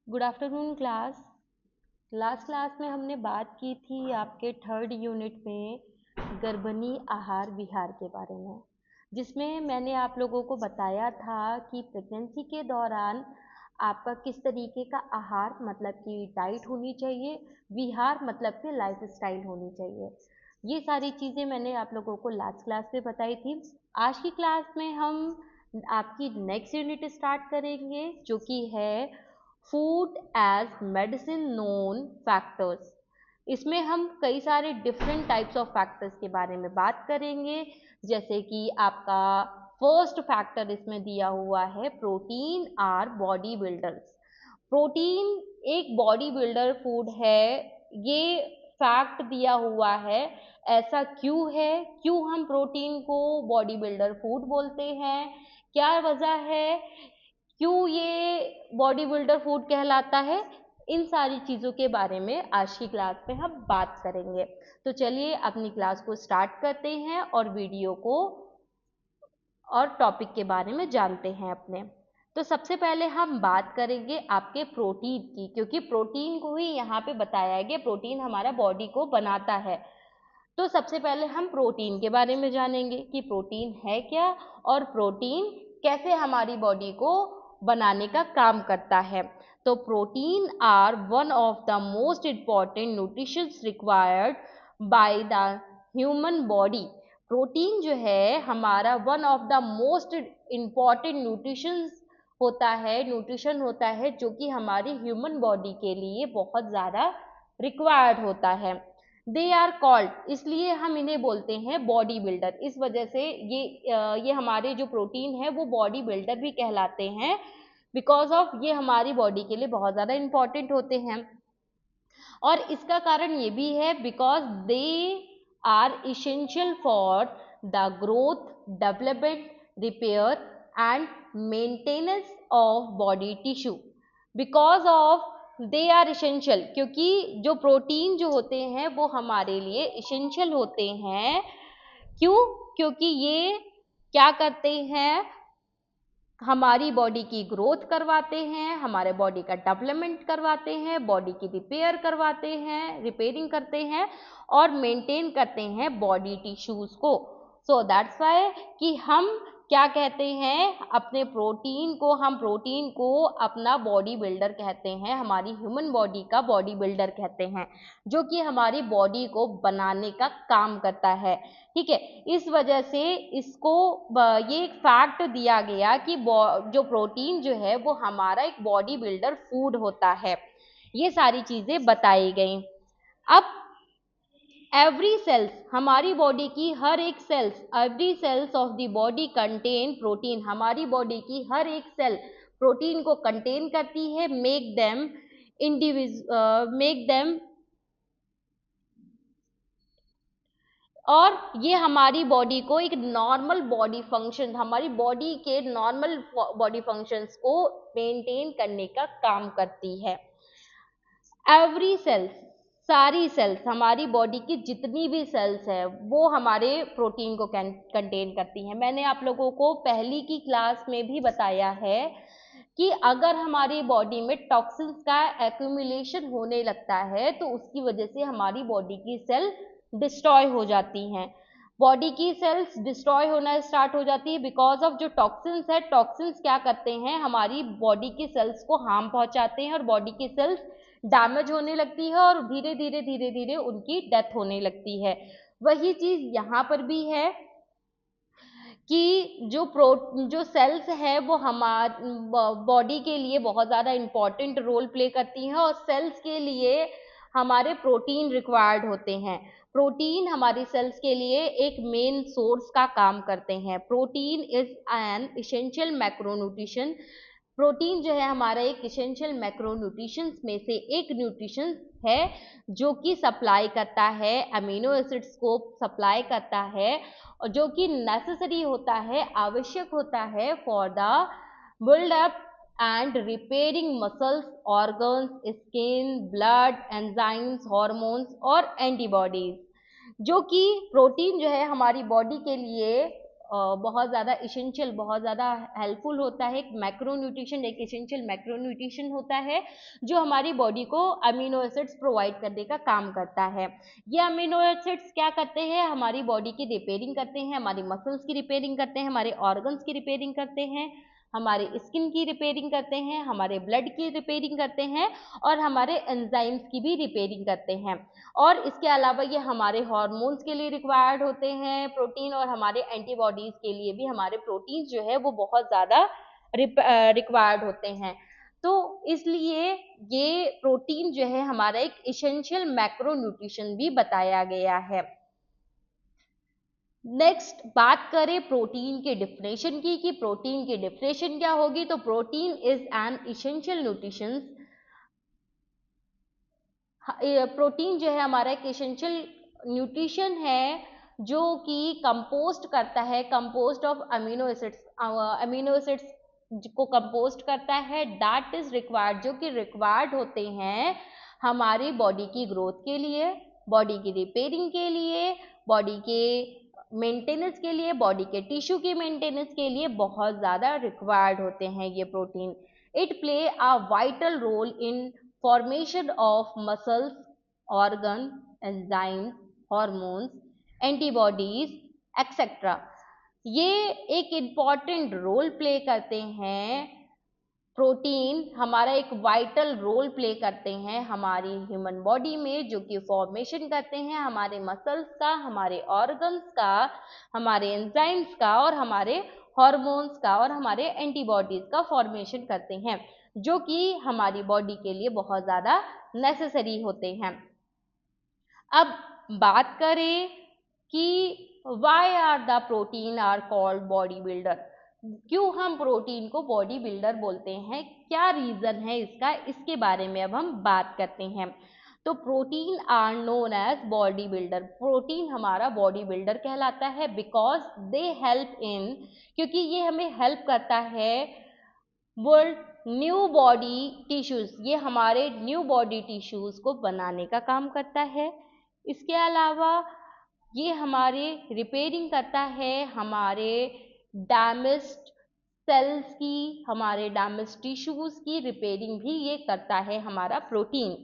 Good afternoon class. Last class में हमने बात की थी आपके थर्ड यूनिट में गर्भनी आहार विहार के बारे में, जिसमें मैंने आप लोगों को बताया था कि प्रेगनेंसी के दौरान आपका किस तरीके का आहार मतलब कि डाइट होनी चाहिए, विहार मतलब कि लाइफ स्टाइल होनी चाहिए। ये सारी चीज़ें मैंने आप लोगों को लास्ट क्लास में बताई थी। आज की क्लास में हम आपकी नेक्स्ट यूनिट स्टार्ट करेंगे, जो कि है food as medicine known factors. इसमें हम कई सारे डिफरेंट टाइप्स ऑफ फैक्टर्स के बारे में बात करेंगे, जैसे कि आपका फर्स्ट फैक्टर इसमें दिया हुआ है protein our body builders. Protein एक बॉडी बिल्डर फूड है, ये फैक्ट दिया हुआ है। ऐसा क्यों है, क्यों हम प्रोटीन को बॉडी बिल्डर फूड बोलते हैं, क्या वजह है, क्यों ये बॉडी बिल्डर फूड कहलाता है, इन सारी चीज़ों के बारे में आज की क्लास में हम बात करेंगे। तो चलिए अपनी क्लास को स्टार्ट करते हैं और वीडियो को और टॉपिक के बारे में जानते हैं अपने। तो सबसे पहले हम बात करेंगे आपके प्रोटीन की, क्योंकि प्रोटीन को ही यहाँ पे बताया गया, प्रोटीन हमारा बॉडी को बनाता है। तो सबसे पहले हम प्रोटीन के बारे में जानेंगे कि प्रोटीन है क्या और प्रोटीन कैसे हमारी बॉडी को बनाने का काम करता है। तो protein are one of the most important nutritions required by the human body. Protein जो है हमारा one of the most important nutrition होता है जो कि हमारी ह्यूमन बॉडी के लिए बहुत ज़्यादा रिक्वायर्ड होता है। दे आर कॉल्ड, इसलिए हम इन्हें बोलते हैं बॉडी बिल्डर। इस वजह से ये हमारे जो प्रोटीन है वो बॉडी बिल्डर भी कहलाते हैं, बिकॉज ऑफ ये हमारी बॉडी के लिए बहुत ज़्यादा इंपॉर्टेंट होते हैं। और इसका कारण ये भी है because they are essential for the growth, development, repair and maintenance of body tissue. Because of they are essential, क्योंकि जो प्रोटीन जो होते हैं वो हमारे लिए इसेंशियल होते हैं। क्यों? क्योंकि ये क्या करते हैं, हमारी बॉडी की ग्रोथ करवाते हैं, हमारे बॉडी का डेवलपमेंट करवाते हैं, बॉडी की रिपेयर करवाते हैं, रिपेयरिंग करते हैं और मेंटेन करते हैं बॉडी टिश्यूज को। सो दैट्स वाई कि हम क्या कहते हैं, अपने हम प्रोटीन को अपना बॉडी बिल्डर कहते हैं, हमारी ह्यूमन बॉडी का बॉडी बिल्डर कहते हैं, जो कि हमारी बॉडी को बनाने का काम करता है। ठीक है, इस वजह से इसको ये एक फैक्ट दिया गया कि जो प्रोटीन जो है वो हमारा एक बॉडी बिल्डर फूड होता है। ये सारी चीजें बताई गई। अब एवरी सेल्स, हमारी बॉडी की हर एक cells, every cells of the body contain protein, हमारी बॉडी की हर एक सेल प्रोटीन को कंटेन करती है। मेक देम और ये हमारी बॉडी को एक नॉर्मल बॉडी फंक्शन, हमारी बॉडी के नॉर्मल बॉडी फंक्शंस को मेंटेन करने का काम करती है। एवरी सेल्स, सारी सेल्स, हमारी बॉडी की जितनी भी सेल्स है वो हमारे प्रोटीन को कंटेन करती हैं। मैंने आप लोगों को पहली की क्लास में भी बताया है कि अगर हमारी बॉडी में टॉक्सिन्स का एक्यूमुलेशन होने लगता है तो उसकी वजह से हमारी बॉडी की सेल डिस्ट्रॉय हो जाती हैं। बॉडी की सेल्स डिस्ट्रॉय होना स्टार्ट हो जाती है बिकॉज ऑफ जो टॉक्सिन्स है। टॉक्सिन्स क्या करते हैं, हमारी बॉडी की सेल्स को हार्म पहुंचाते हैं और बॉडी की सेल्स डैमेज होने लगती है और धीरे धीरे धीरे धीरे उनकी डेथ होने लगती है। वही चीज यहाँ पर भी है कि जो सेल्स है वो हमार बॉडी के लिए बहुत ज़्यादा इम्पॉर्टेंट रोल प्ले करती हैं और सेल्स के लिए हमारे प्रोटीन रिक्वायर्ड होते हैं। प्रोटीन हमारी सेल्स के लिए एक मेन सोर्स का काम करते हैं। Protein is an essential macronutrition. Protein जो है हमारा एक इसेंशियल मैक्रोन्यूट्रिशन में से एक न्यूट्रिशन है जो कि सप्लाई करता है, अमीनो एसिड्स को सप्लाई करता है और जो कि नेसेसरी होता है, आवश्यक होता है for the build up and repairing muscles, organs, skin, blood, enzymes, hormones और एंटीबॉडीज। जो कि प्रोटीन जो है हमारी बॉडी के लिए बहुत ज़्यादा इसेंशियल, बहुत ज़्यादा हेल्पफुल होता है। एक मैक्रो न्यूट्रिशन, एक इसेंशियल मैक्रो न्यूट्रिशन होता है जो हमारी बॉडी को अमीनो एसिड्स प्रोवाइड करने का काम करता है। ये अमीनो एसिड्स क्या करते हैं, हमारी बॉडी की रिपेयरिंग करते हैं, हमारी मसल्स की रिपेयरिंग करते हैं, हमारे ऑर्गन्स की रिपेयरिंग करते हैं, हमारे स्किन की रिपेयरिंग करते हैं, हमारे ब्लड की रिपेयरिंग करते हैं और हमारे एंजाइम्स की भी रिपेयरिंग करते हैं। और इसके अलावा ये हमारे हार्मोन्स के लिए रिक्वायर्ड होते हैं प्रोटीन, और हमारे एंटीबॉडीज के लिए भी हमारे प्रोटीन जो है वो बहुत ज़्यादा रिक्वायर्ड होते हैं। तो इसलिए ये प्रोटीन जो है हमारा एक इसेंशियल मैक्रो न्यूट्रिशन भी बताया गया है। नेक्स्ट बात करें प्रोटीन के डिफिनेशन की, कि प्रोटीन की डिफिनेशन क्या होगी। तो protein is an essential nutrition. Protein जो है हमारा एक इसेंशियल न्यूट्रिशन है जो कि कंपोस्ट करता है, कंपोस्ट ऑफ अमीनो एसिड्स को कंपोस्ट करता है, दैट इज रिक्वायर्ड, जो कि रिक्वायर्ड होते हैं हमारी बॉडी की ग्रोथ के लिए, बॉडी की रिपेयरिंग के लिए, बॉडी के मेंटेनेंस के लिए, बॉडी के टिश्यू की मेंटेनेंस के लिए बहुत ज़्यादा रिक्वायर्ड होते हैं ये protein. It play a vital role in formation of muscles, organ, enzymes, hormones, antibodies, etc. ये एक इम्पॉर्टेंट रोल प्ले करते हैं। प्रोटीन हमारा एक वाइटल रोल प्ले करते हैं हमारी ह्यूमन बॉडी में, जो कि फॉर्मेशन करते हैं हमारे मसल्स का, हमारे ऑर्गन्स का, हमारे एंजाइम्स का और हमारे हॉर्मोन्स का और हमारे एंटीबॉडीज का फॉर्मेशन करते हैं, जो कि हमारी बॉडी के लिए बहुत ज़्यादा नेसेसरी होते हैं। अब बात करें कि why are the protein are called body builder, क्यों हम प्रोटीन को बॉडी बिल्डर बोलते हैं, क्या रीज़न है इसका, इसके बारे में अब हम बात करते हैं। तो protein are known as body builder, protein हमारा बॉडी बिल्डर कहलाता है बिकॉज दे हेल्प इन, क्योंकि ये हमें हेल्प करता है वर्ल्ड न्यू बॉडी टिश्यूज, ये हमारे न्यू बॉडी टिश्यूज को बनाने का काम करता है। इसके अलावा ये हमारे रिपेयरिंग करता है हमारे डैमेज्ड सेल्स की, हमारे डैमेज टिश्यूज की रिपेयरिंग भी ये करता है हमारा प्रोटीन।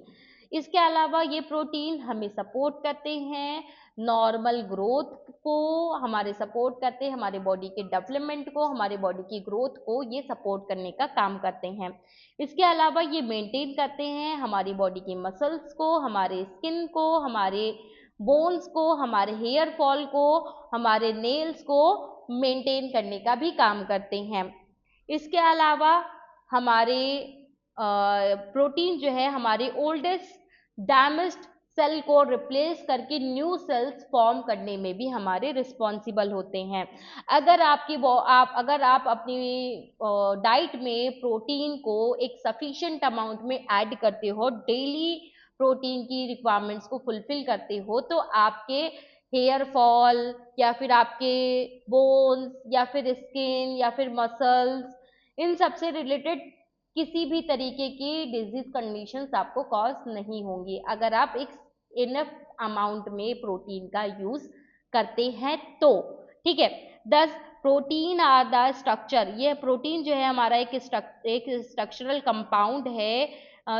इसके अलावा ये प्रोटीन हमें सपोर्ट करते हैं नॉर्मल ग्रोथ को, हमारे सपोर्ट करते हैं हमारे बॉडी के डेवलपमेंट को, हमारे बॉडी की ग्रोथ को ये सपोर्ट करने का काम करते हैं। इसके अलावा ये मेंटेन करते हैं हमारी बॉडी की मसल्स को, हमारे स्किन को, हमारे बोन्स को, हमारे हेयर फॉल को, हमारे नेल्स को मेंटेन करने का भी काम करते हैं। इसके अलावा हमारे प्रोटीन जो है हमारे ओल्डेस्ट डैमेज्ड सेल को रिप्लेस करके न्यू सेल्स फॉर्म करने में भी हमारे रिस्पॉन्सिबल होते हैं। अगर आप अपनी डाइट में प्रोटीन को एक सफिशिएंट अमाउंट में ऐड करते हो, डेली प्रोटीन की रिक्वायरमेंट्स को फुलफिल करते हो, तो आपके हेयर फॉल या फिर आपके बोन्स या फिर स्किन या फिर मसल्स, इन सब से रिलेटेड किसी भी तरीके की डिजीज कंडीशंस आपको कॉज नहीं होंगी अगर आप एक इनफ अमाउंट में प्रोटीन का यूज करते हैं तो। ठीक है, दस प्रोटीन आर द स्ट्रक्चर, ये प्रोटीन जो है हमारा एक स्ट्रक्चरल कंपाउंड है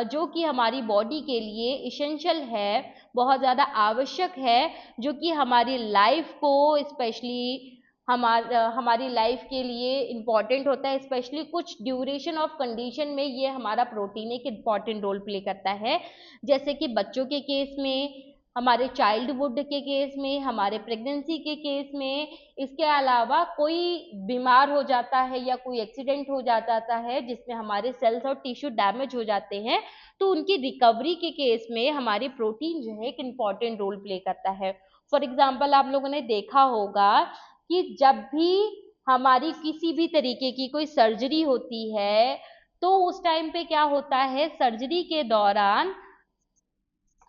जो कि हमारी बॉडी के लिए इसेंशियल है, बहुत ज़्यादा आवश्यक है, जो कि हमारी लाइफ को स्पेशली हमारी लाइफ के लिए इम्पॉर्टेंट होता है, स्पेशली कुछ ड्यूरेशन ऑफ कंडीशन में ये हमारा प्रोटीन एक इम्पॉर्टेंट रोल प्ले करता है, जैसे कि बच्चों के केस में, हमारे चाइल्डहुड के केस में, हमारे प्रेगनेंसी के केस में। इसके अलावा कोई बीमार हो जाता है या कोई एक्सीडेंट हो जाता है जिसमें हमारे सेल्स और टिश्यू डैमेज हो जाते हैं, तो उनकी रिकवरी के केस में हमारी प्रोटीन जो है एक इम्पॉर्टेंट रोल प्ले करता है। फॉर एग्जाम्पल आप लोगों ने देखा होगा कि जब भी हमारी किसी भी तरीके की कोई सर्जरी होती है तो उस टाइम पे क्या होता है, सर्जरी के दौरान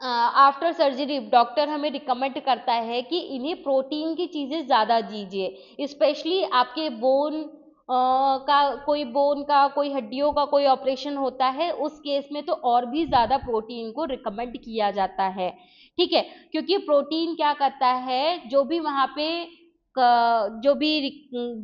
आफ्टर सर्जरी डॉक्टर हमें रिकमेंड करता है कि इन्हें प्रोटीन की चीज़ें ज़्यादा दीजिए, स्पेशली आपके बोन का कोई हड्डियों का कोई ऑपरेशन होता है उस केस में तो और भी ज़्यादा प्रोटीन को रिकमेंड किया जाता है। ठीक है, क्योंकि प्रोटीन क्या करता है, जो भी वहाँ पे जो भी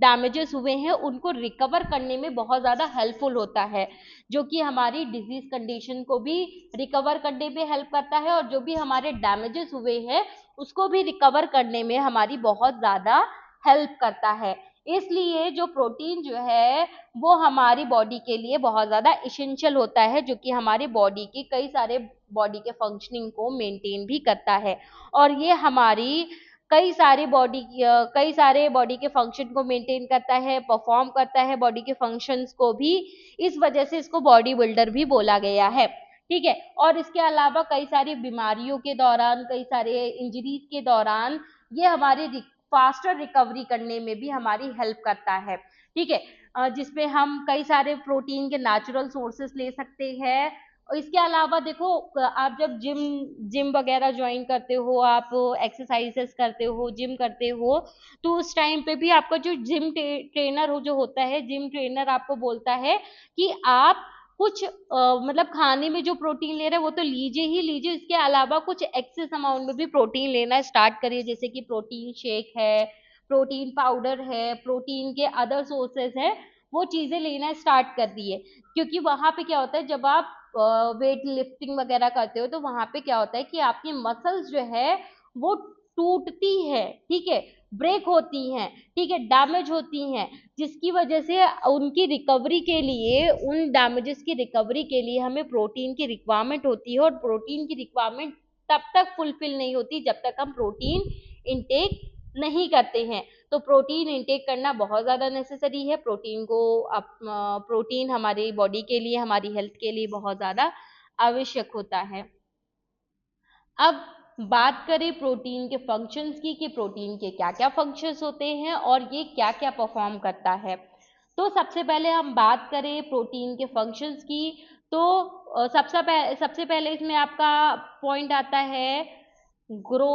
डैमेजेस हुए हैं उनको रिकवर करने में बहुत ज़्यादा हेल्पफुल होता है, जो कि हमारी डिजीज कंडीशन को भी रिकवर करने में हेल्प करता है और जो भी हमारे डैमेजेस हुए हैं उसको भी रिकवर करने में हमारी बहुत ज़्यादा हेल्प करता है। इसलिए जो प्रोटीन जो है वो हमारी बॉडी के लिए बहुत ज़्यादा इसेंशियल होता है, जो कि हमारी बॉडी की कई सारे बॉडी के फंक्शनिंग को मेंटेन भी करता है। और ये हमारी कई सारे बॉडी के फंक्शन को मेंटेन करता है, परफॉर्म करता है बॉडी के फंक्शंस को भी। इस वजह से इसको बॉडी बिल्डर भी बोला गया है, ठीक है। और इसके अलावा कई सारी बीमारियों के दौरान, कई सारे इंजरीज के दौरान ये हमारी फास्टर रिकवरी करने में भी हमारी हेल्प करता है, ठीक है। जिसमें हम कई सारे प्रोटीन के नेचुरल सोर्सेस ले सकते हैं। और इसके अलावा देखो, आप जब जिम वगैरह ज्वाइन करते हो, आप एक्सरसाइजेस करते हो, जिम करते हो, तो उस टाइम पे भी आपका जो जिम ट्रेनर जो होता है, जिम ट्रेनर आपको बोलता है कि आप कुछ मतलब खाने में जो प्रोटीन ले रहे हैं वो तो लीजिए ही लीजिए, इसके अलावा कुछ एक्सेस अमाउंट में भी प्रोटीन लेना स्टार्ट करिए, जैसे कि प्रोटीन शेक है, प्रोटीन पाउडर है, प्रोटीन के अदर सोर्सेस है, वो चीजें लेना स्टार्ट कर दिए। क्योंकि वहां पे क्या होता है, जब आप वेट लिफ्टिंग वगैरह करते हो तो वहां पे क्या होता है कि आपकी मसल्स जो है वो टूटती है, ठीक है, ब्रेक होती हैं, ठीक है, डैमेज होती हैं, जिसकी वजह से उनकी रिकवरी के लिए, उन डैमेजेस की रिकवरी के लिए हमें प्रोटीन की रिक्वायरमेंट होती है। और प्रोटीन की रिक्वायरमेंट तब तक फुलफिल नहीं होती जब तक हम प्रोटीन इनटेक नहीं करते हैं। तो प्रोटीन इनटेक करना बहुत ज़्यादा नेसेसरी है। प्रोटीन हमारी बॉडी के लिए, हमारी हेल्थ के लिए बहुत ज़्यादा आवश्यक होता है। अब बात करें प्रोटीन के फंक्शंस की, कि प्रोटीन के क्या क्या फंक्शंस होते हैं और ये क्या क्या परफॉर्म करता है। तो सबसे पहले हम बात करें प्रोटीन के फंक्शंस की, तो सबसे पहले इसमें आपका पॉइंट आता है grow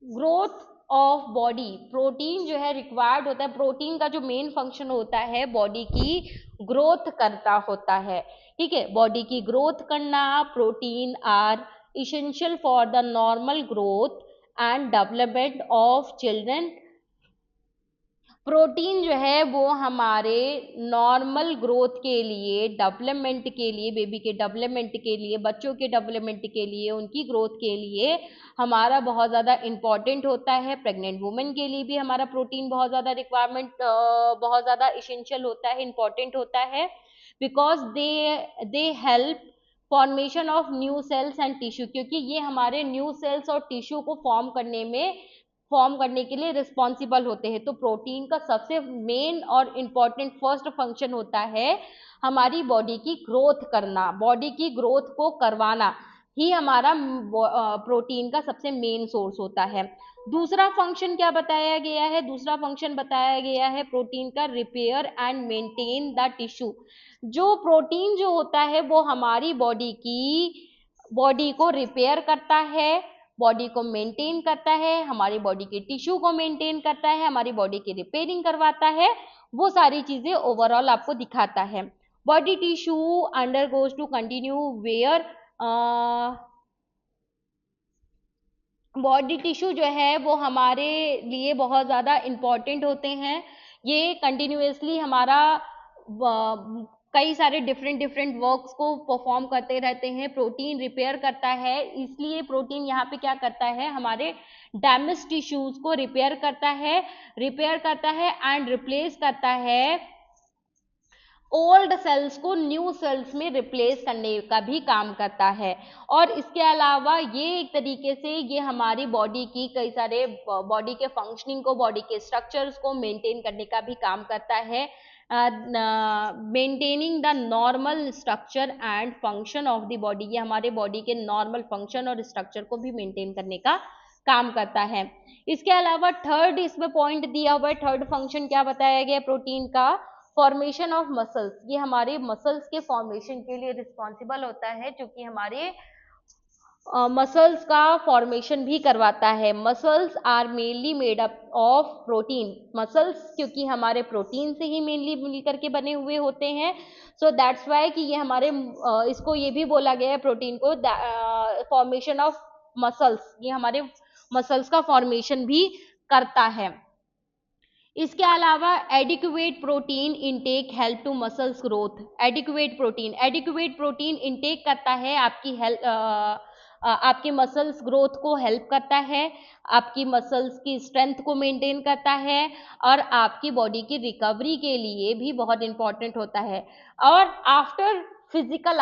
growth of body. Protein जो है रिक्वायर्ड होता है, प्रोटीन का जो मेन फंक्शन होता है बॉडी की ग्रोथ करता होता है, ठीक है। बॉडी की ग्रोथ करना, protein are essential for the normal growth and development of children। Protein जो है वो हमारे नॉर्मल ग्रोथ के लिए, डेवलपमेंट के लिए, बेबी के डेवलपमेंट के लिए, बच्चों के डेवलपमेंट के लिए, उनकी ग्रोथ के लिए हमारा बहुत ज़्यादा इम्पॉर्टेंट होता है। प्रेग्नेंट वुमेन के लिए भी हमारा प्रोटीन बहुत ज़्यादा रिक्वायरमेंट, बहुत ज़्यादा इसेंशियल होता है, इम्पॉर्टेंट होता है, because they help formation of new sales and tissue, क्योंकि ये हमारे न्यू सेल्स और टिश्यू को फॉर्म करने के लिए रिस्पॉन्सिबल होते हैं। तो प्रोटीन का सबसे मेन और इम्पॉर्टेंट फर्स्ट फंक्शन होता है हमारी बॉडी की ग्रोथ करना, बॉडी की ग्रोथ को करवाना ही हमारा प्रोटीन का सबसे मेन सोर्स होता है। दूसरा फंक्शन क्या बताया गया है? दूसरा फंक्शन बताया गया है प्रोटीन का repair and maintain the tissue. जो प्रोटीन जो होता है वो हमारी बॉडी को रिपेयर करता है, बॉडी को मेंटेन करता है, हमारी बॉडी के टिश्यू को मेंटेन करता है, हमारी बॉडी की रिपेयरिंग करवाता है, वो सारी चीजें ओवरऑल आपको दिखाता है। Body tissue undergoes to continue wear, body tissue जो है वो हमारे लिए बहुत ज़्यादा इम्पॉर्टेंट होते हैं। ये कंटिन्यूसली हमारा कई सारे डिफरेंट वर्क्स को परफॉर्म करते रहते हैं। प्रोटीन रिपेयर करता है, इसलिए प्रोटीन यहाँ पे क्या करता है, हमारे डैमेज टिश्यूज को रिपेयर करता है एंड रिप्लेस करता है ओल्ड सेल्स को न्यू सेल्स में रिप्लेस करने का भी काम करता है। और इसके अलावा ये एक तरीके से ये हमारी बॉडी की कई सारे बॉडी के फंक्शनिंग को, बॉडी के स्ट्रक्चर्स को मेंटेन करने का भी काम करता है। Maintaining the normal structure and function of the body, ये हमारे बॉडी के नॉर्मल फंक्शन और स्ट्रक्चर को भी मेंटेन करने का काम करता है। इसके अलावा थर्ड इसमें पॉइंट दिया हुआ है, थर्ड फंक्शन क्या बताया गया प्रोटीन का, फॉर्मेशन ऑफ मसल्स। ये हमारे मसल्स के फॉर्मेशन के लिए रिस्पॉन्सिबल होता है, जो कि हमारे मसल्स का फॉर्मेशन भी करवाता है। Muscles are mainly made up of protein, muscles क्योंकि हमारे प्रोटीन से ही मेनली मिलकर के बने हुए होते हैं। सो दैट्स वाई कि ये हमारे इसको ये भी बोला गया है प्रोटीन को फॉर्मेशन ऑफ मसल्स, ये हमारे मसल्स का फॉर्मेशन भी करता है। इसके अलावा adequate protein intake help to muscles growth. Adequate protein intake करता है आपकी आपके मसल्स ग्रोथ को हेल्प करता है, आपकी मसल्स की स्ट्रेंथ को मेंटेन करता है और आपकी बॉडी की रिकवरी के लिए भी बहुत इंपॉर्टेंट होता है। और आफ्टर फिजिकल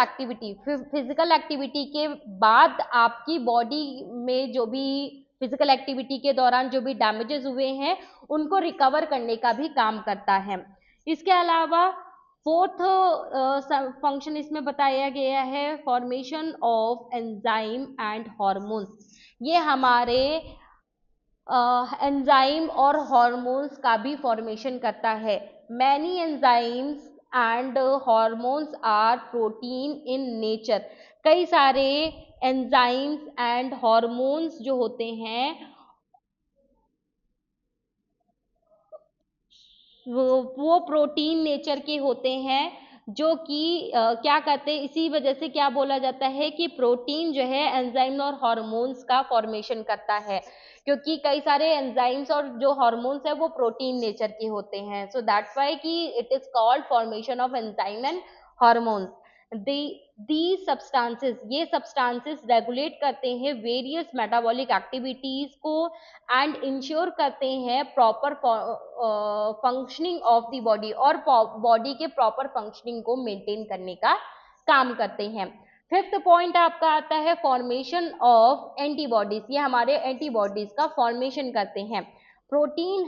एक्टिविटी के बाद आपकी बॉडी में जो भी फिजिकल एक्टिविटी के दौरान जो भी डैमेजेस हुए हैं उनको रिकवर करने का भी काम करता है। इसके अलावा फोर्थ फंक्शन इसमें बताया गया है formation of enzyme and hormones. ये हमारे एंजाइम और हॉर्मोन्स का भी फॉर्मेशन करता है। Many enzymes and hormones are protein in nature. कई सारे एंजाइम्स एंड हॉर्मोन्स जो होते हैं वो प्रोटीन नेचर के होते हैं, जो कि क्या करते हैं, इसी वजह से क्या बोला जाता है कि प्रोटीन जो है एंजाइम और हॉर्मोन्स का फॉर्मेशन करता है, क्योंकि कई सारे एंजाइम्स और जो हॉर्मोन्स है वो प्रोटीन नेचर के होते हैं। सो दैट्स वाई कि it is called formation of enzyme and hormones. The substances, ये सब्सटेंसेस रेगुलेट करते हैं वेरियस मेटाबॉलिक एक्टिविटीज को एंड इंश्योर करते हैं proper functioning of the body, और बॉडी के प्रॉपर फंक्शनिंग को मेंटेन करने का काम करते हैं। फिफ्थ पॉइंट आपका आता है फॉर्मेशन ऑफ एंटीबॉडीज। ये हमारे एंटीबॉडीज का फॉर्मेशन करते हैं। प्रोटीन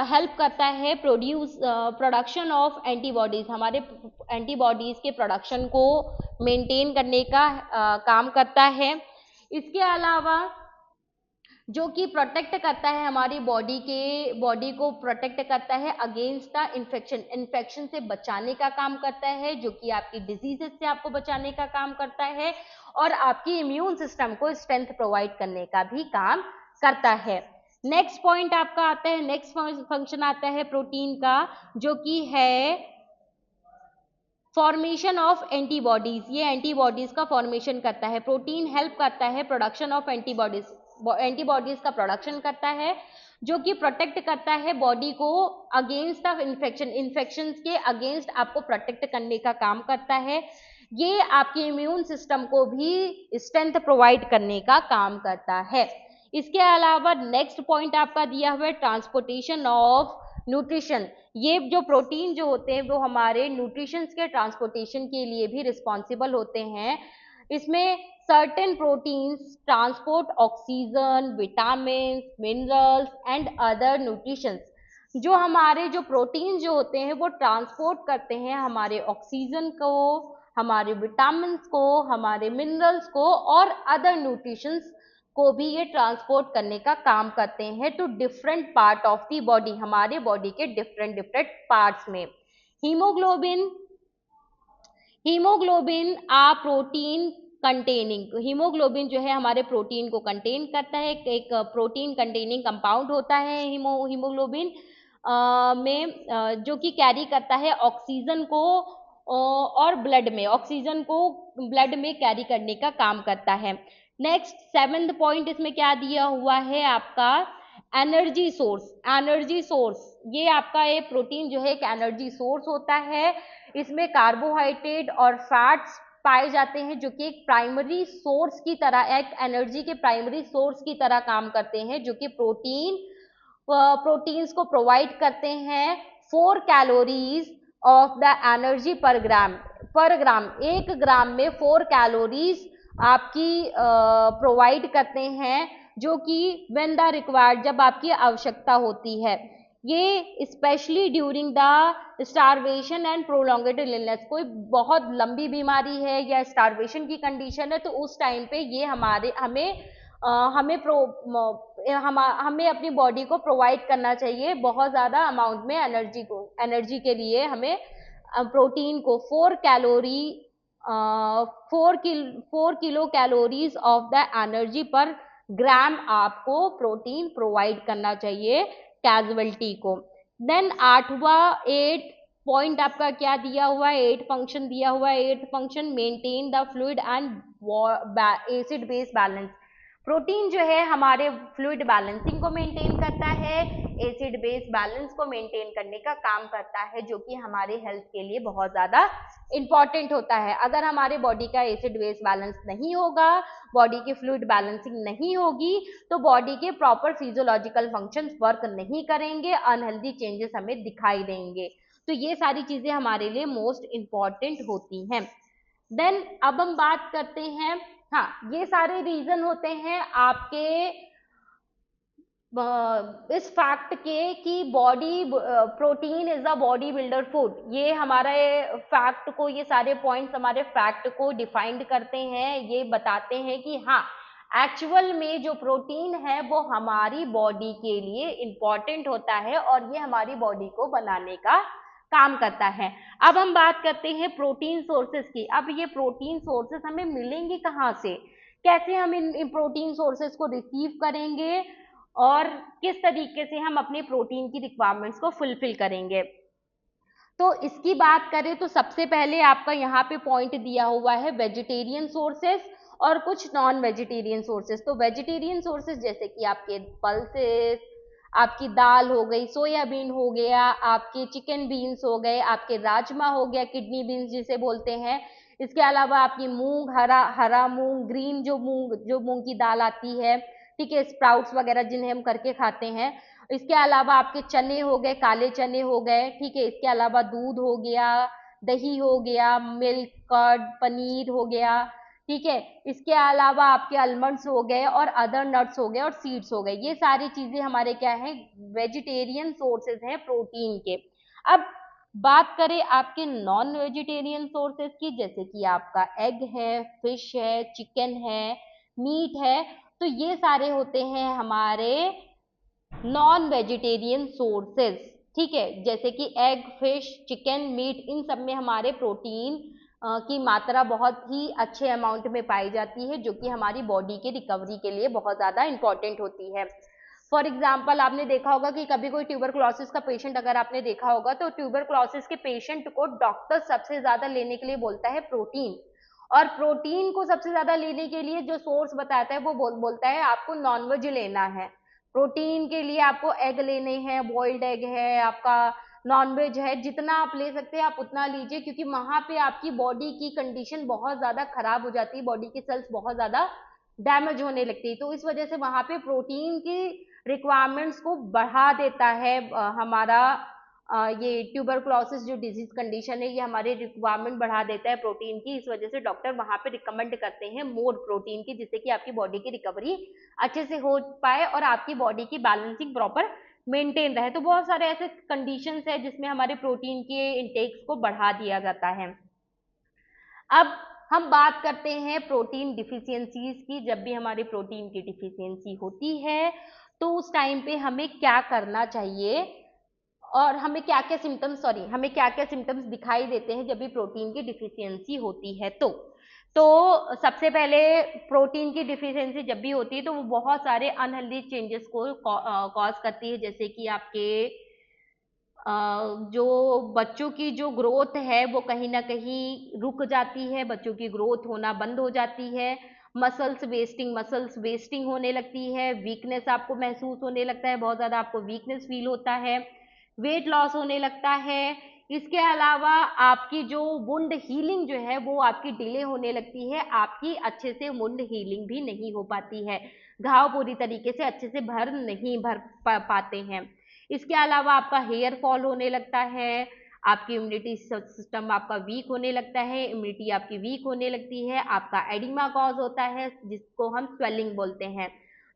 हेल्प करता है प्रोडक्शन ऑफ एंटीबॉडीज, हमारे एंटीबॉडीज के प्रोडक्शन को मेंटेन करने का काम करता है। इसके अलावा जो कि प्रोटेक्ट करता है हमारी बॉडी को प्रोटेक्ट करता है अगेंस्ट द इन्फेक्शन से बचाने का काम करता है, जो कि आपकी डिजीजेस से आपको बचाने का काम करता है और आपकी इम्यून सिस्टम को स्ट्रेंथ प्रोवाइड करने का भी काम करता है। नेक्स्ट पॉइंट आपका आता है, नेक्स्ट फंक्शन आता है प्रोटीन का, जो कि है फॉर्मेशन ऑफ एंटीबॉडीज। ये एंटीबॉडीज का फॉर्मेशन करता है। प्रोटीन हेल्प करता है प्रोडक्शन ऑफ एंटीबॉडीज का प्रोडक्शन करता है, जो कि प्रोटेक्ट करता है बॉडी को अगेंस्ट ऑफ इन्फेक्शन के अगेंस्ट आपको प्रोटेक्ट करने का काम करता है। ये आपके इम्यून सिस्टम को भी स्ट्रेंथ प्रोवाइड करने का काम करता है। इसके अलावा नेक्स्ट पॉइंट आपका दिया हुआ है ट्रांसपोर्टेशन ऑफ न्यूट्रिशन। ये जो प्रोटीन जो होते हैं वो हमारे न्यूट्रिशन के ट्रांसपोर्टेशन के लिए भी रिस्पॉन्सिबल होते हैं। इसमें certain proteins transport oxygen, vitamin, minerals and other nutritions. जो हमारे जो प्रोटीन जो होते हैं वो ट्रांसपोर्ट करते हैं हमारे ऑक्सीजन को, हमारे विटामिन्स को, हमारे मिनरल्स को और अदर न्यूट्रिशंस को भी ये ट्रांसपोर्ट करने का काम करते हैं to different part of the body, हमारे बॉडी के डिफरेंट पार्ट्स में। Haemoglobin a protein containing, haemoglobin जो है हमारे प्रोटीन को कंटेन करता है। एक प्रोटीन कंटेनिंग कंपाउंड होता है हीमोग्लोबिन में, जो कि कैरी करता है ऑक्सीजन को और ऑक्सीजन को ब्लड में कैरी करने का काम करता है। नेक्स्ट 7th पॉइंट इसमें क्या दिया हुआ है आपका एनर्जी सोर्स। ये आपका ये प्रोटीन जो है एक एनर्जी सोर्स होता है। इसमें कार्बोहाइड्रेट और फैट्स पाए जाते हैं, जो कि एक प्राइमरी सोर्स की तरह, एक एनर्जी के प्राइमरी सोर्स की तरह काम करते हैं, जो कि प्रोटीन्स को प्रोवाइड करते हैं 4 कैलोरीज ऑफ द एनर्जी पर ग्राम। एक ग्राम में 4 कैलोरीज आपकी प्रोवाइड करते हैं, जो कि व्हेन द रिक्वायर्ड, जब आपकी आवश्यकता होती है। ये specially during the starvation and prolonged illness, कोई बहुत लंबी बीमारी है या स्टारवेशन की कंडीशन है तो उस टाइम पे ये हमें अपनी बॉडी को प्रोवाइड करना चाहिए बहुत ज़्यादा अमाउंट में एनर्जी के लिए हमें प्रोटीन को 4 kilo calories of the energy पर ग्राम आपको प्रोटीन प्रोवाइड करना चाहिए कैजुअलिटी को। देन 8 पॉइंट आपका क्या दिया हुआ है, 8 फंक्शन दिया हुआ है। 8th function maintain the fluid and acid base balance. Protein जो है हमारे फ्लूइड बैलेंसिंग को मेंटेन करता है, एसिड बेस बैलेंस को मेंटेन करने का काम करता है, जो कि हमारे हेल्थ के लिए बहुत ज़्यादा इंपॉर्टेंट होता है। अगर हमारे बॉडी का एसिड बेस बैलेंस नहीं होगा, बॉडी की फ्लूइड बैलेंसिंग नहीं होगी, तो बॉडी के प्रॉपर फिजियोलॉजिकल फंक्शंस वर्क नहीं करेंगे, अनहेल्दी चेंजेस हमें दिखाई देंगे। तो ये सारी चीज़ें हमारे लिए मोस्ट इम्पॉर्टेंट होती हैं। देन अब हम बात करते हैं, हाँ, ये सारे रीजन होते हैं आपके इस फैक्ट के कि body protein is a body builder food. ये हमारे फैक्ट को, ये सारे पॉइंट्स हमारे फैक्ट को डिफाइंड करते हैं, ये बताते हैं कि हाँ, एक्चुअल में जो प्रोटीन है वो हमारी बॉडी के लिए इम्पॉर्टेंट होता है और ये हमारी बॉडी को बनाने का काम करता है। अब हम बात करते हैं प्रोटीन सोर्सेस की। अब ये प्रोटीन सोर्सेस हमें मिलेंगे कहाँ से, कैसे हम इन प्रोटीन सोर्सेस को रिसीव करेंगे और किस तरीके से हम अपने प्रोटीन की रिक्वायरमेंट्स को फुलफिल करेंगे। तो इसकी बात करें तो सबसे पहले आपका यहाँ पे पॉइंट दिया हुआ है वेजिटेरियन सोर्सेस और कुछ नॉन वेजिटेरियन सोर्सेस। तो वेजिटेरियन सोर्सेस जैसे कि आपके पल्सेस, आपकी दाल हो गई, सोयाबीन हो गया, आपके चिकन बीन्स हो गए, आपके राजमा हो गया, किडनी बीन्स जिसे बोलते हैं। इसके अलावा आपकी मूंग, हरा मूंग, ग्रीन जो मूंग की दाल आती है, ठीक है, स्प्राउट्स वगैरह जिन्हें हम करके खाते हैं। इसके अलावा आपके चने हो गए, काले चने हो गए, ठीक है। इसके अलावा दूध हो गया, दही हो गया, मिल्क कर्ड, पनीर हो गया, ठीक है। इसके अलावा आपके आलमंड्स हो गए और अदर नट्स हो गए और सीड्स हो गए। ये सारी चीजें हमारे क्या हैं, वेजिटेरियन सोर्सेज हैं प्रोटीन के। अब बात करें आपके नॉन वेजिटेरियन सोर्सेज की, जैसे कि आपका एग है, फिश है, चिकन है, मीट है। तो ये सारे होते हैं हमारे नॉन वेजिटेरियन सोर्सेज, ठीक है। जैसे कि एग, फिश, चिकन, मीट, इन सब में हमारे प्रोटीन की मात्रा बहुत ही अच्छे अमाउंट में पाई जाती है, जो कि हमारी बॉडी के रिकवरी के लिए बहुत ज़्यादा इंपॉर्टेंट होती है। फॉर एग्जाम्पल आपने देखा होगा कि कभी कोई ट्यूबरक्लोसिस का पेशेंट अगर आपने देखा होगा, तो ट्यूबरक्लोसिस के पेशेंट को डॉक्टर सबसे ज़्यादा लेने के लिए बोलता है प्रोटीन। और प्रोटीन को सबसे ज़्यादा लेने के लिए जो सोर्स बताता है वो बोलता है आपको नॉनवेज लेना है। प्रोटीन के लिए आपको एग लेने हैं, बॉइल्ड एग है, आपका नॉनवेज है, जितना आप ले सकते हैं आप उतना लीजिए, क्योंकि वहां पे आपकी बॉडी की कंडीशन बहुत ज्यादा खराब हो जाती है, बॉडी की सेल्स बहुत ज्यादा डैमेज होने लगती है। तो इस वजह से वहां पे प्रोटीन की रिक्वायरमेंट्स को बढ़ा देता है हमारा ये ट्यूबरक्लोसिस जो डिजीज कंडीशन है, ये हमारे रिक्वायरमेंट बढ़ा देता है प्रोटीन की। इस वजह से डॉक्टर वहां पे रिकमेंड करते हैं मोर प्रोटीन की, जिससे कि आपकी बॉडी की रिकवरी अच्छे से हो पाए और आपकी बॉडी की बैलेंसिंग प्रॉपर मेंटेन रहे। तो बहुत सारे ऐसे कंडीशंस है जिसमें हमारे प्रोटीन के इंटेक्स को बढ़ा दिया जाता है। अब हम बात करते हैं प्रोटीन डिफिशियंसीज की। जब भी हमारे प्रोटीन की डिफिशियंसी होती है तो उस टाइम पे हमें क्या करना चाहिए और हमें क्या क्या सिम्टम्स दिखाई देते हैं जब भी प्रोटीन की डिफिशियंसी होती है। तो सबसे पहले प्रोटीन की डिफिशियंसी जब भी होती है तो वो बहुत सारे अनहेल्दी चेंजेस को कॉज करती है, जैसे कि आपके जो बच्चों की जो ग्रोथ है वो कहीं ना कहीं रुक जाती है, बच्चों की ग्रोथ होना बंद हो जाती है, मसल्स वेस्टिंग होने लगती है, वीकनेस आपको महसूस होने लगता है, बहुत ज़्यादा आपको वीकनेस फील होता है, वेट लॉस होने लगता है। इसके अलावा आपकी जो वुंड हीलिंग जो है वो आपकी डिले होने लगती है, आपकी अच्छे से वुंड हीलिंग भी नहीं हो पाती है, घाव पूरी तरीके से अच्छे से नहीं भर पाते हैं। इसके अलावा आपका हेयर फॉल होने लगता है, आपकी इम्यूनिटी सिस्टम आपका वीक होने लगता है, इम्यूनिटी आपकी वीक होने लगती है, आपका एडिमा कॉज होता है जिसको हम स्वेलिंग बोलते हैं।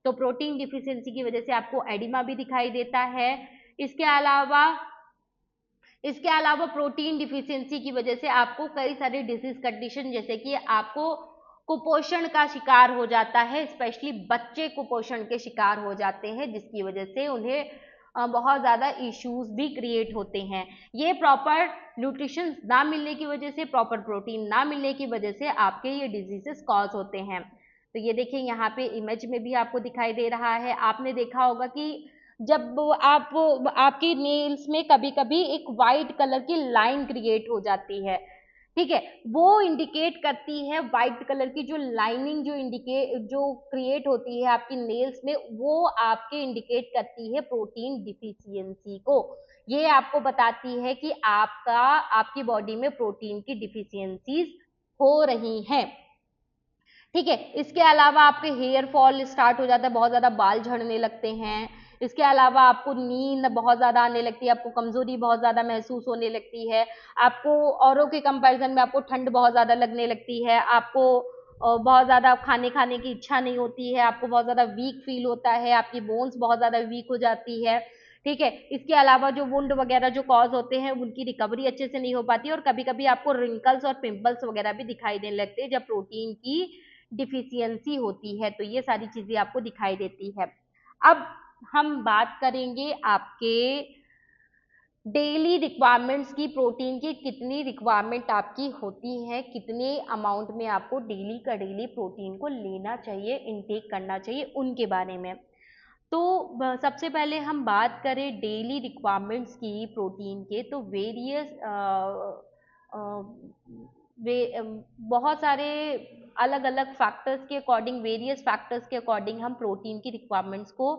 तो प्रोटीन डिफिशियंसी की वजह से आपको एडिमा भी दिखाई देता है। इसके अलावा प्रोटीन डिफिशियंसी की वजह से आपको कई सारे डिजीज कंडीशन, जैसे कि आपको कुपोषण का शिकार हो जाता है, स्पेशली बच्चे कुपोषण के शिकार हो जाते हैं, जिसकी वजह से उन्हें बहुत ज़्यादा इश्यूज भी क्रिएट होते हैं। ये प्रॉपर न्यूट्रिशन ना मिलने की वजह से, प्रॉपर प्रोटीन ना मिलने की वजह से आपके ये डिजीजेस कॉज होते हैं। तो ये देखिए यहाँ पे इमेज में भी आपको दिखाई दे रहा है, आपने देखा होगा कि जब आपकी नेल्स में कभी कभी एक वाइट कलर की लाइन क्रिएट हो जाती है, ठीक है, वो इंडिकेट करती है व्हाइट कलर की जो लाइनिंग जो क्रिएट होती है आपकी नेल्स में, वो आपके इंडिकेट करती है प्रोटीन डिफिशियंसी को। ये आपको बताती है कि आपकी बॉडी में प्रोटीन की डिफिशियंसीज हो रही हैं। ठीक है, इसके अलावा आपके हेयर फॉल स्टार्ट हो जाता है, बहुत ज्यादा बाल झड़ने लगते हैं। इसके अलावा आपको नींद बहुत ज्यादा आने लगती है, आपको कमजोरी बहुत ज्यादा महसूस होने लगती है, आपको औरों के कंपैरिजन में आपको ठंड बहुत ज्यादा लगने लगती है, आपको बहुत ज्यादा खाने की इच्छा नहीं होती है, आपको बहुत ज्यादा वीक फील होता है, आपकी बोन्स बहुत ज्यादा वीक हो जाती है। ठीक है, इसके अलावा जो वुंड वगैरह जो कॉज होते हैं उनकी रिकवरी अच्छे से नहीं हो पाती, और कभी कभी आपको रिंकल्स और पिंपल्स वगैरह भी दिखाई देने लगते हैं जब प्रोटीन की डिफिशियंसी होती है, तो ये सारी चीजें आपको दिखाई देती है। अब हम बात करेंगे आपके डेली रिक्वायरमेंट्स की, प्रोटीन की कितनी रिक्वायरमेंट आपकी होती है, कितने अमाउंट में आपको डेली का डेली प्रोटीन को लेना चाहिए, इनटेक करना चाहिए, उनके बारे में। तो सबसे पहले हम बात करें डेली रिक्वायरमेंट्स की प्रोटीन के, तो बहुत सारे अलग अलग फैक्टर्स के अकॉर्डिंग, वेरियस फैक्टर्स के अकॉर्डिंग हम प्रोटीन की रिक्वायरमेंट्स को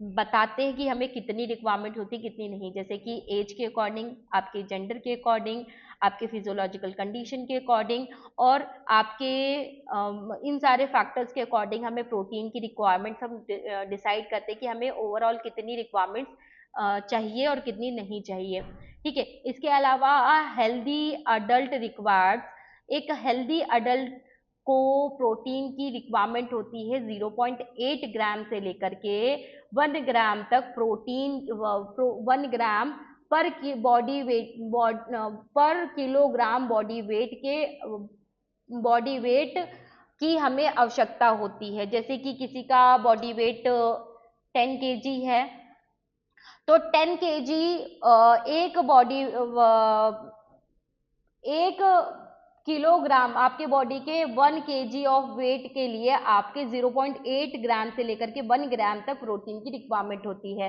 बताते हैं कि हमें कितनी रिक्वायरमेंट होती है कितनी नहीं, जैसे कि एज के अकॉर्डिंग, आपके जेंडर के अकॉर्डिंग, आपके फिजियोलॉजिकल कंडीशन के अकॉर्डिंग, और आपके इन सारे फैक्टर्स के अकॉर्डिंग हमें प्रोटीन की रिक्वायरमेंट्स हम डिसाइड करते हैं कि हमें ओवरऑल कितनी रिक्वायरमेंट्स चाहिए और कितनी नहीं चाहिए। ठीक है, इसके अलावा हेल्दी अडल्ट रिक्वायर्ड, एक हेल्दी अडल्ट को प्रोटीन की रिक्वायरमेंट होती है 0.8 ग्राम से लेकर के 1 ग्राम तक प्रोटीन, 1 ग्राम पर बॉडी वेट, पर किलोग्राम बॉडी वेट की हमें आवश्यकता होती है। जैसे कि किसी का बॉडी वेट 10 kg है, तो 10 kg एक किलोग्राम आपके बॉडी के 1 kg ऑफ वेट के लिए आपके 0.8 ग्राम से लेकर के 1 ग्राम तक प्रोटीन की रिक्वायरमेंट होती है।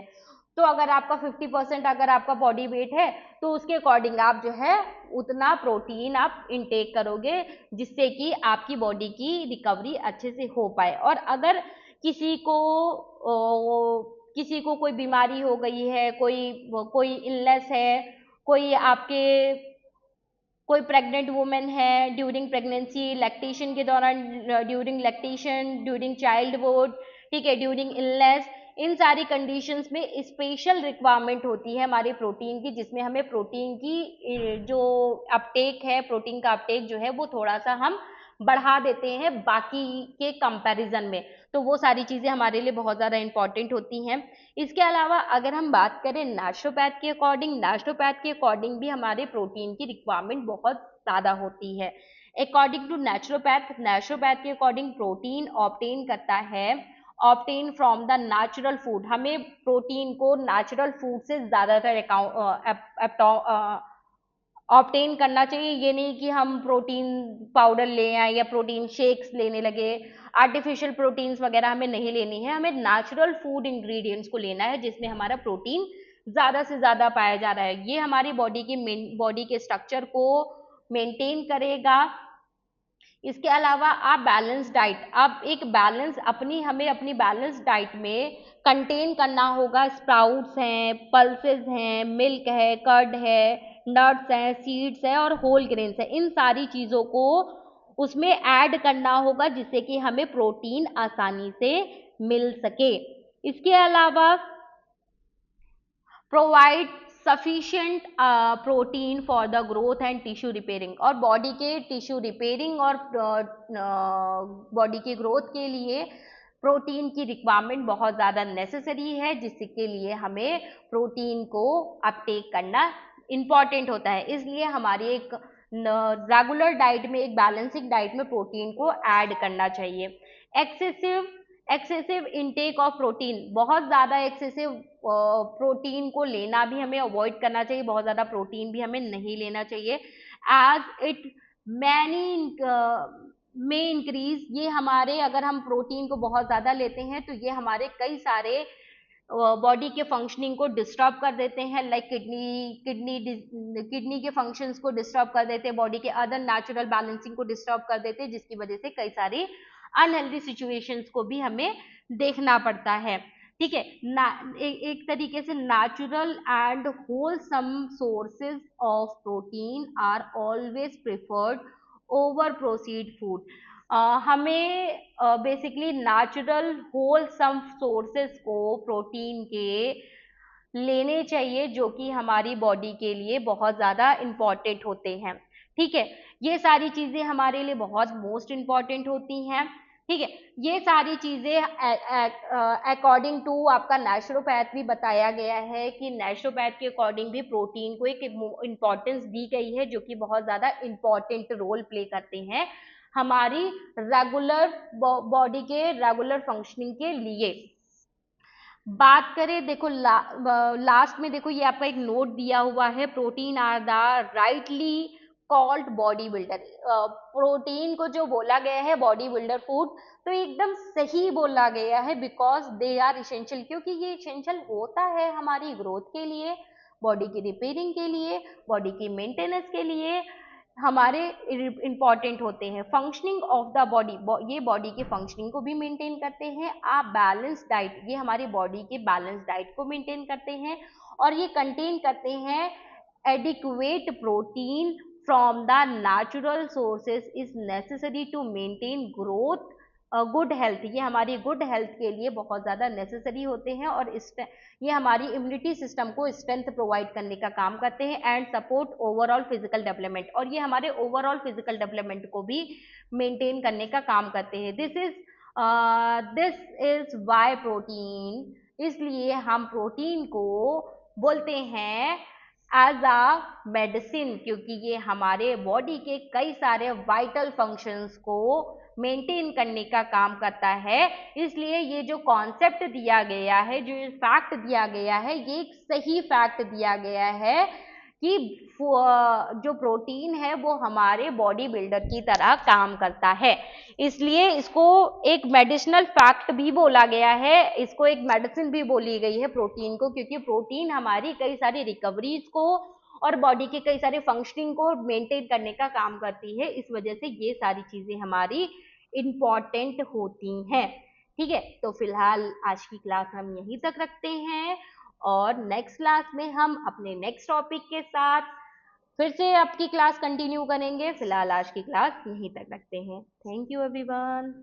तो अगर आपका 50% अगर आपका बॉडी वेट है, तो उसके अकॉर्डिंग आप जो है उतना प्रोटीन आप इंटेक करोगे, जिससे कि आपकी बॉडी की रिकवरी अच्छे से हो पाए। और अगर किसी को कोई बीमारी हो गई है, कोई इलनेस है, कोई प्रेग्नेंट वुमेन है, ड्यूरिंग प्रेगनेंसी, लैक्टेशन के दौरान, during lactation, during child hood, ठीक है, ड्यूरिंग इलनेस, इन सारी कंडीशंस में स्पेशल रिक्वायरमेंट होती है हमारे प्रोटीन की, जिसमें हमें प्रोटीन की जो अपटेक है, प्रोटीन का अपटेक जो है वो थोड़ा सा हम बढ़ा देते हैं बाकी के कंपैरिजन में। तो वो सारी चीजें हमारे लिए बहुत ज्यादा इंपॉर्टेंट होती हैं। इसके अलावा अगर हम बात करें नेचुरोपैथ के अकॉर्डिंग भी हमारे प्रोटीन की रिक्वायरमेंट बहुत ज्यादा होती है। अकॉर्डिंग टू नेचुरोपैथ के according protein obtain from the natural food, हमें प्रोटीन को नेचुरल फूड से ज्यादातर ऑप्टेन करना चाहिए। ये नहीं कि हम प्रोटीन पाउडर ले आए या प्रोटीन शेक्स लेने लगे, आर्टिफिशियल प्रोटीन्स वगैरह हमें नहीं लेनी है, हमें नेचुरल फूड इंग्रेडिएंट्स को लेना है जिसमें हमारा प्रोटीन ज्यादा से ज्यादा पाया जा रहा है। ये हमारी बॉडी के स्ट्रक्चर को मेंटेन करेगा। इसके अलावा आप बैलेंस डाइट, आप एक बैलेंस हमें अपनी बैलेंस डाइट में कंटेन करना होगा। स्प्राउट्स हैं, पल्सेस हैं, मिल्क है, कर्ड है, नट्स हैं, सीड्स हैं और होल ग्रेन्स हैं, इन सारी चीज़ों को उसमें ऐड करना होगा जिससे कि हमें प्रोटीन आसानी से मिल सके। इसके अलावा provide sufficient protein for the growth and tissue repairing, और बॉडी के टिश्यू रिपेयरिंग और बॉडी की ग्रोथ के लिए प्रोटीन की रिक्वायरमेंट बहुत ज़्यादा नेसेसरी है, जिसके लिए हमें प्रोटीन को अपटेक करना इम्पॉर्टेंट होता है। इसलिए हमारी एक रेगुलर डाइट में, एक बैलेंसिंग डाइट में प्रोटीन को ऐड करना चाहिए। एक्सेसिव इनटेक ऑफ प्रोटीन, बहुत ज़्यादा एक्सेसिव प्रोटीन को लेना भी हमें अवॉइड करना चाहिए, बहुत ज़्यादा प्रोटीन भी हमें नहीं लेना चाहिए, एज इट मैनी में इंक्रीज, ये हमारे, अगर हम प्रोटीन को बहुत ज़्यादा लेते हैं तो ये हमारे कई सारे बॉडी के फंक्शनिंग को डिस्टर्ब कर देते हैं, लाइक किडनी के फंक्शंस को डिस्टर्ब कर देते हैं, बॉडी के अदर नेचुरल बैलेंसिंग को डिस्टर्ब कर देते हैं, जिसकी वजह से कई सारी अनहेल्दी सिचुएशंस को भी हमें देखना पड़ता है। ठीक है, एक तरीके से natural and wholesome sources of protein are always preferred over processed food. हमें बेसिकली नेचुरल होलसम सोर्सेज को प्रोटीन के लेने चाहिए, जो कि हमारी बॉडी के लिए बहुत ज़्यादा इम्पॉर्टेंट होते हैं। ठीक है, ये सारी चीज़ें हमारे लिए बहुत मोस्ट इम्पॉर्टेंट होती हैं। ठीक है, ये सारी चीज़ें अकॉर्डिंग टू आपका नेचुरोपैथ भी बताया गया है कि नेचुरोपैथ के अकॉर्डिंग भी प्रोटीन को एक इम्पॉर्टेंस दी गई है, जो कि बहुत ज़्यादा इम्पॉर्टेंट रोल प्ले करते हैं हमारी रेगुलर बॉडी के रेगुलर फंक्शनिंग के लिए। बात करें, देखो लास्ट में देखो ये आपका एक नोट दिया हुआ है, protein are the rightly called body builder. Protein को जो बोला गया है बॉडी बिल्डर फूड, तो एकदम सही बोला गया है, बिकॉज दे आर इसेंशियल, क्योंकि ये इसेंशियल होता है हमारी ग्रोथ के लिए, बॉडी की रिपेयरिंग के लिए, बॉडी की मेंटेनेंस के लिए हमारे इंपॉर्टेंट होते हैं। फंक्शनिंग ऑफ द बॉडी, ये बॉडी के फंक्शनिंग को भी मेंटेन करते हैं। आप बैलेंस डाइट, ये हमारी बॉडी के बैलेंस डाइट को मेंटेन करते हैं, और ये कंटेन करते हैं adequate protein from the natural sources is necessary to maintain growth good health. ये हमारी गुड हेल्थ के लिए बहुत ज़्यादा नेसेसरी होते हैं, और ये हमारी इम्यूनिटी सिस्टम को स्ट्रेंथ प्रोवाइड करने का काम करते हैं and support overall physical development, और ये हमारे ओवरऑल फिजिकल डेवलपमेंट को भी मेंटेन करने का काम करते हैं। दिस इज वाई प्रोटीन, इसलिए हम प्रोटीन को बोलते हैं एज अ मेडिसिन, क्योंकि ये हमारे बॉडी के कई सारे वाइटल फंक्शंस को मेंटेन करने का काम करता है। इसलिए ये जो कॉन्सेप्ट दिया गया है, जो फैक्ट दिया गया है, ये एक सही फैक्ट दिया गया है कि जो प्रोटीन है वो हमारे बॉडी बिल्डर की तरह काम करता है। इसलिए इसको एक मेडिसिनल फैक्ट भी बोला गया है, इसको एक मेडिसिन भी बोली गई है प्रोटीन को, क्योंकि प्रोटीन हमारी कई सारी रिकवरीज को और बॉडी के कई सारे फंक्शनिंग को मेंटेन करने का काम करती है। इस वजह से ये सारी चीजें हमारी इंपॉर्टेंट होती हैं। ठीक है, तो फिलहाल आज की क्लास हम यहीं तक रखते हैं, और नेक्स्ट क्लास में हम अपने नेक्स्ट टॉपिक के साथ फिर से आपकी क्लास कंटिन्यू करेंगे। फिलहाल आज की क्लास यहीं तक रखते हैं। Thank you everyone.